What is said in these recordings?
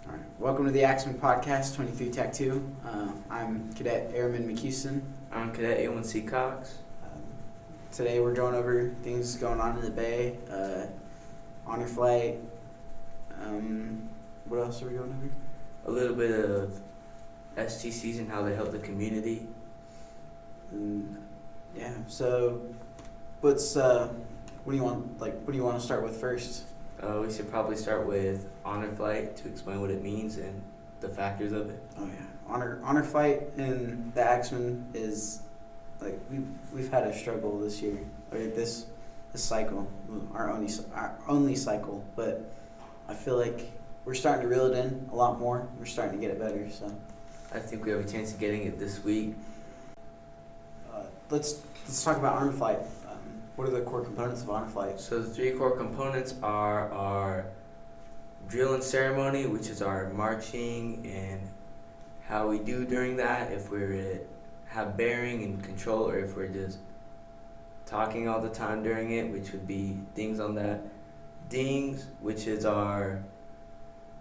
All right. Welcome to the Axemen Podcast, 23 Tech 2. I'm Cadet McCuiston. I'm Cadet A1C Cox. Today we're going over things going on in the Bay, honor flight. What else are we going over? A little bit of STCs and how they help the community. Yeah. So, what do you want? What do you want to start with first? We should probably start with honor flight to explain what it means and the factors of it. Oh yeah, honor flight in the Axemen is like we've had a struggle this year, or this cycle, our only cycle. But I feel like we're starting to reel it in a lot more. We're starting to get it better. So I think we have a chance of getting it this week. Let's talk about honor flight. What are the core components of honor flight? So the three core components are our drill and ceremony, which is our marching and how we do during that, if we're have bearing and control, or if we're just talking all the time during it, which would be things on that. Dings, which is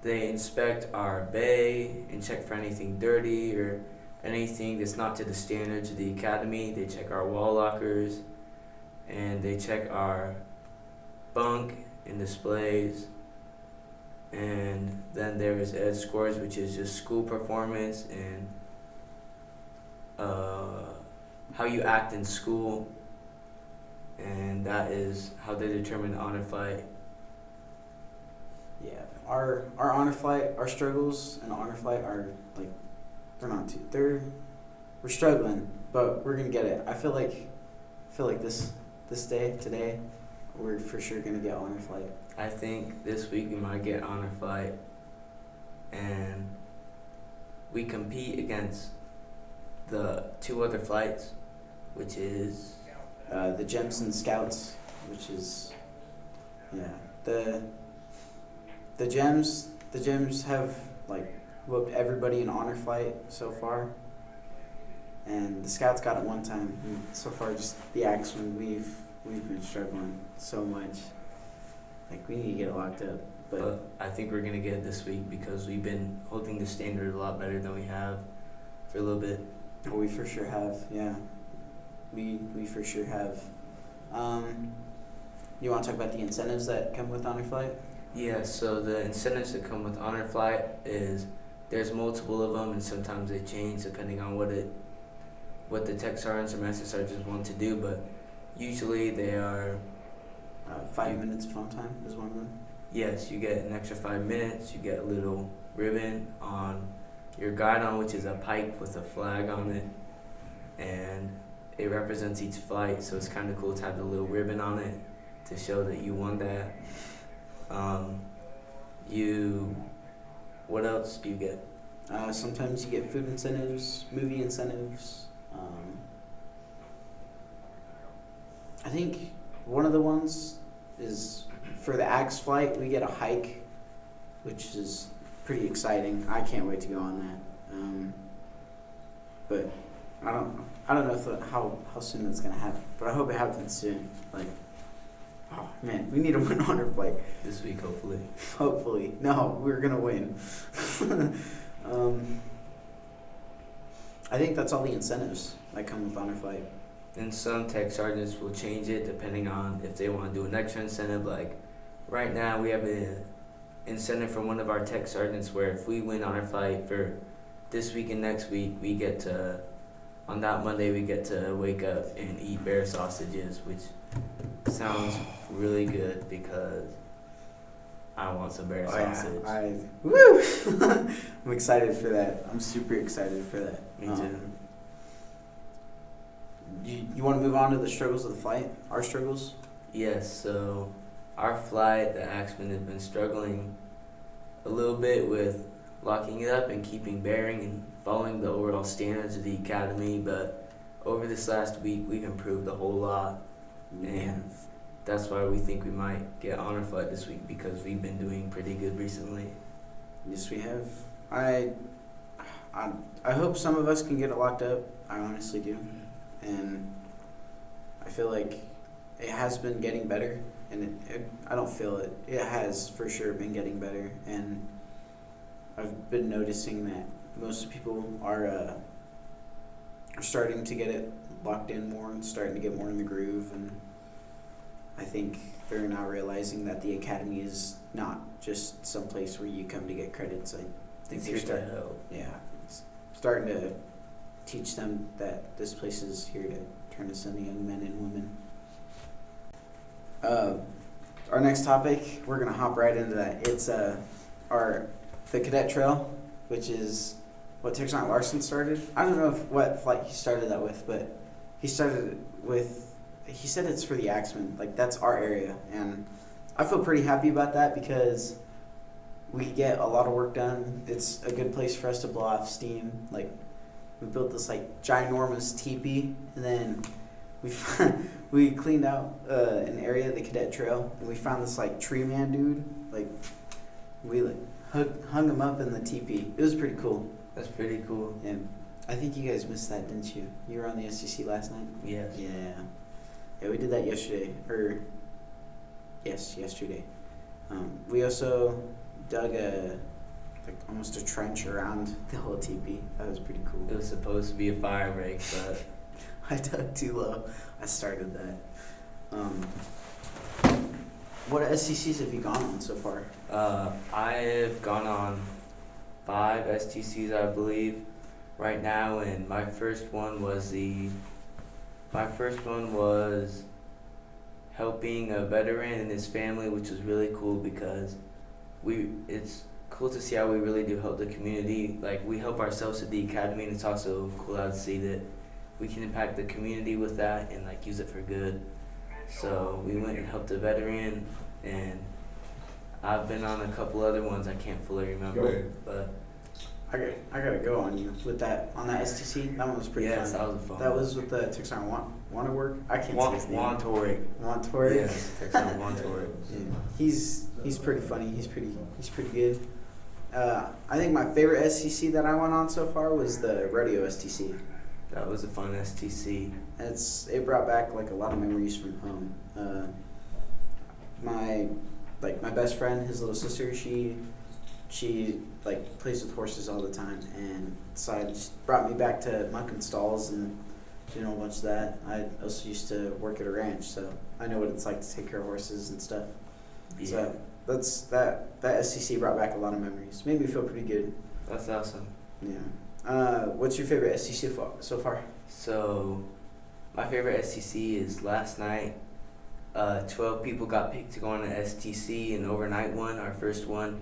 they inspect our bay and check for anything dirty or anything that's not to the standards of the academy. They check our wall lockers, and they check our bunk and displays. And then there is ed scores, which is just school performance and how you act in school, and that is how they determine the honor flight. Yeah, our honor flight, our struggles in honor flight are like we're struggling, but we're gonna get it. I feel like today, we're for sure gonna get honor flight. I think this week we might get honor flight, and we compete against the two other flights, which is the Gems Scouts, which is the Gems have like whooped everybody in honor flight so far, and the Scouts got it one time. And so far, just the Axemen, we've been struggling so much. Like, we need to get it locked up. But I think we're gonna get it this week because we've been holding the standard a lot better than we have for a little bit. We for sure have, yeah. We for sure have. You want to talk about the incentives that come with honor flight? Yeah, so the incentives that come with honor flight is there's multiple of them, and sometimes they change depending on what the tech sergeants or master sergeants want to do, but usually they are 5 minutes of phone time is one of them. Yes, you get an extra 5 minutes. You get a little ribbon on your guidon, which is a pipe with a flag on it, and it represents each flight, so it's kind of cool to have the little ribbon on it to show that you won that. What else do you get? Sometimes you get food incentives, movie incentives. I think one of the ones is for the Axe flight, we get a hike, which is pretty exciting. I can't wait to go on that. But I don't know how soon that's gonna happen. But I hope it happens soon. Like, oh man, we need to win honor flight This week, hopefully. Hopefully, no, we're gonna win. I think that's all the incentives that come with honor flight. And some tech sergeants will change it depending on if they want to do an extra incentive. Like right now, we have an incentive from one of our tech sergeants where if we win honor flight for this week and next week, on that Monday, we get to wake up and eat bear sausages, which sounds really good because I want some bear sausage. Yeah. Woo! I'm excited for that. I'm super excited for that. Me too. You want to move on to the struggles of the flight? Our struggles? Yes, so our flight, the Axemen, has been struggling a little bit with locking it up and keeping bearing and following the overall standards of the academy, but over this last week, we've improved a whole lot, and that's why we think we might get honor flight this week because we've been doing pretty good recently. Yes, we have. I hope some of us can get it locked up. I honestly do. And I feel like it has been getting better, and I don't feel it. It has for sure been getting better, and I've been noticing that most people are starting to get it locked in more and starting to get more in the groove, and I think they're now realizing that the academy is not just some place where you come to get credits. I think they're starting to teach them that this place is here to turn us into young men and women. Our next topic, we're gonna hop right into that. It's the Cadet Trail, which is what Tech Sergeant Larson started. I don't know what flight he started that with, but he started with. He said it's for the Axemen, like that's our area, and I feel pretty happy about that because we get a lot of work done. It's a good place for us to blow off steam. Like we built this like ginormous teepee, and then we cleaned out an area of the Cadet Trail, and we found this like tree man dude. Like we hung him up in the teepee. It was pretty cool. That's pretty cool. Yeah, I think you guys missed that, didn't you? You were on the STC last night. Yes. Yeah, we did that yesterday. Yesterday. We also dug almost a trench around the whole teepee. That was pretty cool. It was supposed to be a fire break, but I dug too low. I started that. What STCs have you gone on so far? I have gone on 5 STCs, I believe, right now, and my first one was helping a veteran and his family, which was really cool because it's cool to see how we really do help the community. Like we help ourselves at the academy, and it's also cool to see that we can impact the community with that and like use it for good. So we went and helped a veteran, and I've been on a couple other ones I can't fully remember, but I gotta go on you with that on that STC. That one was pretty fun. Yes, that was fun. That was with the Tech Sergeant want to work. I can't say his name. Wantori. Yes, Tech Sergeant Wantori. Yeah. He's pretty funny. He's pretty good. I think my favorite STC that I went on so far was the rodeo STC. That was a fun STC. It brought back like a lot of memories from home. My best friend, his little sister, she like plays with horses all the time, and so it just brought me back to mucking stalls and doing a whole bunch of that. I also used to work at a ranch, so I know what it's like to take care of horses and stuff. Yeah. So that STC brought back a lot of memories. Made me feel pretty good. That's awesome. Yeah. What's your favorite STC so far? So my favorite STC is last night. 12 people got picked to go on an STC, an overnight one, our first one.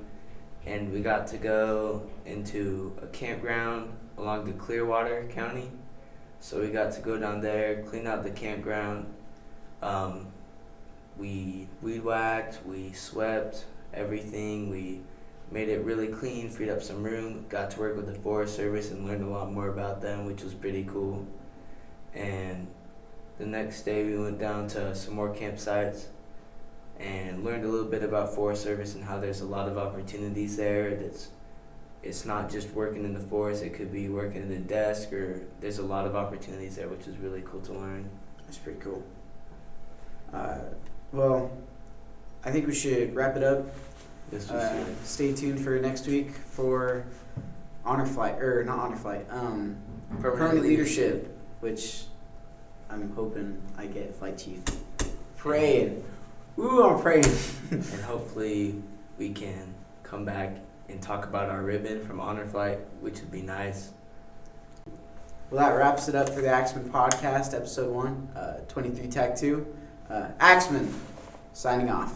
And we got to go into a campground along the Clearwater County. So we got to go down there, clean out the campground. We weed whacked, we swept everything. We made it really clean, freed up some room, got to work with the Forest Service and learned a lot more about them, which was pretty cool. And the next day we went down to some more campsites and learned a little bit about Forest Service and how there's a lot of opportunities there. It's not just working in the forest, it could be working in the desk, or there's a lot of opportunities there, which is really cool to learn. That's pretty cool. Well, I think we should wrap it up. Yes, we should. Stay tuned for next week for Permanent Leadership, which I'm hoping I get Flight Chief. Praying. Ooh, I'm praying. And hopefully we can come back and talk about our ribbon from Honor Flight, which would be nice. Well, that wraps it up for the Axemen Podcast, Episode 1, 23 Tech 2. Axemen, signing off.